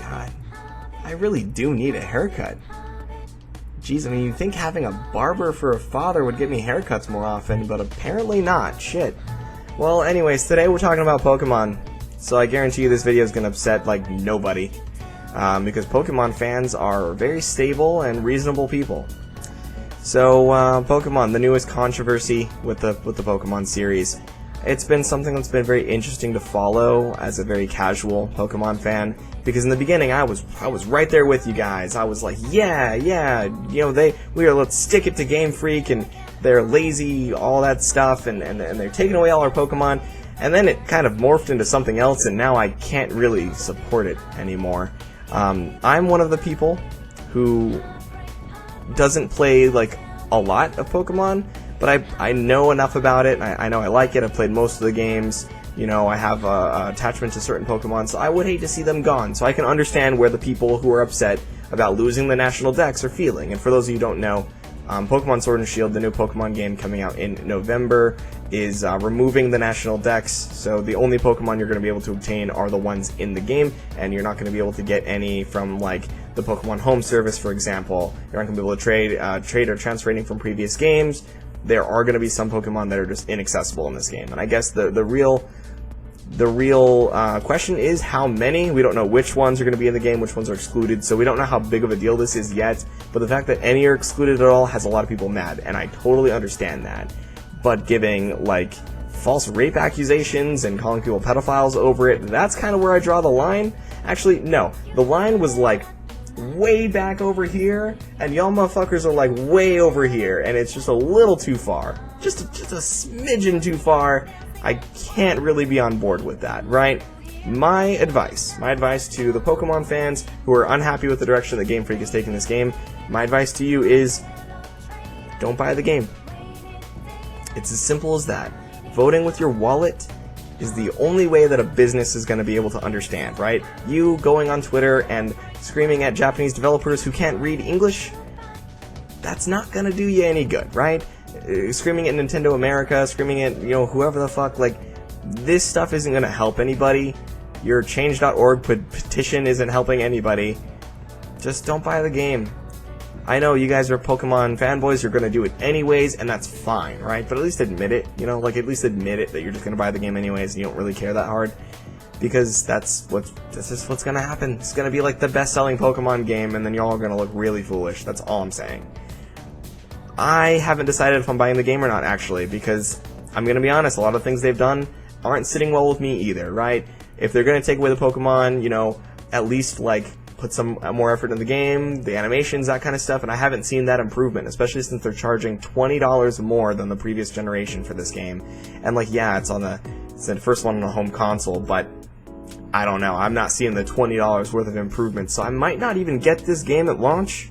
God, I really do need a haircut. Jeez, I mean, you'd think having a barber for a father would get me haircuts more often, but apparently not. Shit. Well, anyways, today we're talking about Pokemon, so I guarantee you this video is going to upset, like, nobody. Because Pokemon fans are very stable and reasonable people. So, Pokemon, the newest controversy with the Pokemon series. It's been something that's been very interesting to follow as a very casual Pokemon fan, because in the beginning I was right there with you guys. I was like, yeah, you know, let's stick it to Game Freak, and they're lazy, all that stuff, and they're taking away all our Pokemon. And then it kind of morphed into something else, and now I can't really support it anymore. I'm one of the people who doesn't play like a lot of Pokemon, but I know enough about it. I know I like it. I've played most of the games. You know, I have a attachment to certain Pokemon, so I would hate to see them gone. So I can understand where the people who are upset about losing the National Dex are feeling. And for those of you who don't know, Pokemon Sword and Shield, the new Pokemon game coming out in November, is removing the National Dex. So the only Pokemon you're going to be able to obtain are the ones in the game, and you're not going to be able to get any from, like, the Pokemon Home Service, for example. You're not going to be able to trade or transfer anything from previous games. There are going to be some Pokemon that are just inaccessible in this game, and I guess the real question is how many. We don't know which ones are going to be in the game, which ones are excluded, so we don't know how big of a deal this is yet, but the fact that any are excluded at all has a lot of people mad, and I totally understand that. But giving, like, false rape accusations and calling people pedophiles over it, that's kind of where I draw the line. Actually, no, the line was, like, way back over here, and y'all motherfuckers are, like, way over here, and it's just a little too far. Just a smidgen too far. I can't really be on board with that, right? My advice to the Pokemon fans who are unhappy with the direction that Game Freak is taking this game, my advice to you is, don't buy the game. It's as simple as that. Voting with your wallet is the only way that a business is going to be able to understand, right? You going on Twitter and screaming at Japanese developers who can't read English, that's not going to do you any good, right? Screaming at Nintendo America, screaming at, you know, whoever the fuck, like, this stuff isn't going to help anybody. Your change.org petition isn't helping anybody. Just don't buy the game. I know you guys are Pokemon fanboys, you're going to do it anyways, and that's fine, right? But at least admit it, you know, like, at least admit it that you're just going to buy the game anyways and you don't really care that hard. Because that's just what's going to happen. It's going to be like the best-selling Pokemon game, and then y'all are going to look really foolish. That's all I'm saying. I haven't decided if I'm buying the game or not, actually, because I'm going to be honest, a lot of things they've done aren't sitting well with me either, right? If they're going to take away the Pokemon, you know, at least, like, put some more effort in the game, the animations, that kind of stuff, and I haven't seen that improvement, especially since they're charging $20 more than the previous generation for this game. And, like, yeah, it's the first one on a home console, but I don't know, I'm not seeing the $20 worth of improvement, so I might not even get this game at launch.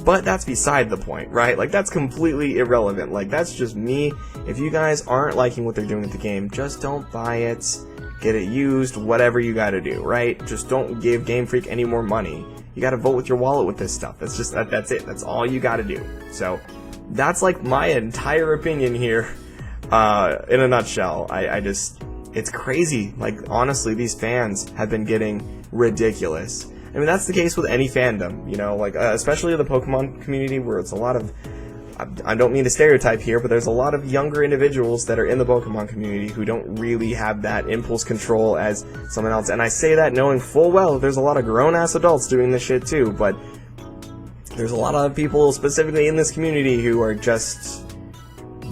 But that's beside the point, right? Like, that's completely irrelevant. Like, that's just me. If you guys aren't liking what they're doing with the game, just don't buy it. Get it used, whatever you gotta do, right? Just don't give Game Freak any more money. You gotta vote with your wallet with this stuff. That's just, that's it. That's all you gotta do. So, that's like my entire opinion here, in a nutshell. It's crazy. Like, honestly, these fans have been getting ridiculous. I mean, that's the case with any fandom, you know, like, especially the Pokemon community, where it's a lot of, I don't mean to stereotype here, but there's a lot of younger individuals that are in the Pokemon community who don't really have that impulse control as someone else, and I say that knowing full well there's a lot of grown-ass adults doing this shit too, but there's a lot of people specifically in this community who are just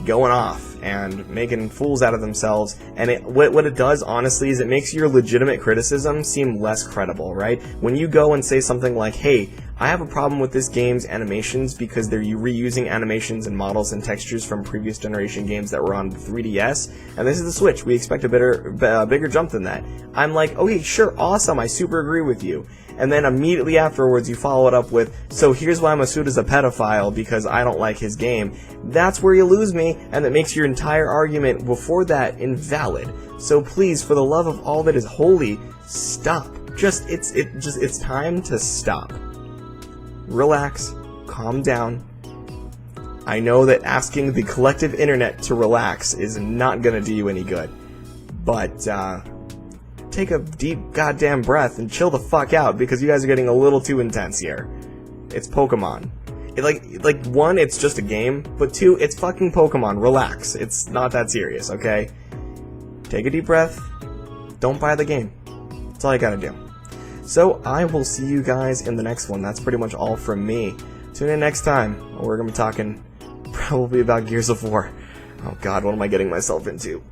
going off and making fools out of themselves, and what it does, honestly, is it makes your legitimate criticism seem less credible, right? When you go and say something like, hey, I have a problem with this game's animations because they're reusing animations and models and textures from previous generation games that were on 3DS, and this is the Switch, we expect a bigger jump than that. I'm like, okay, sure, awesome, I super agree with you. And then immediately afterwards you follow it up with, so here's why Masuda's a pedophile, because I don't like his game. That's where you lose me, and that makes your entire argument before that invalid. So please, for the love of all that is holy, stop. It's time to stop. Relax, calm down. I know that asking the collective internet to relax is not gonna do you any good, but take a deep goddamn breath and chill the fuck out, because you guys are getting a little too intense here. It's Pokemon. Like, one, it's just a game, but two, it's fucking Pokemon. Relax. It's not that serious, okay? Take a deep breath. Don't buy the game. That's all you gotta do. So, I will see you guys in the next one. That's pretty much all from me. Tune in next time. We're gonna be talking probably about Gears of War. Oh god, what am I getting myself into?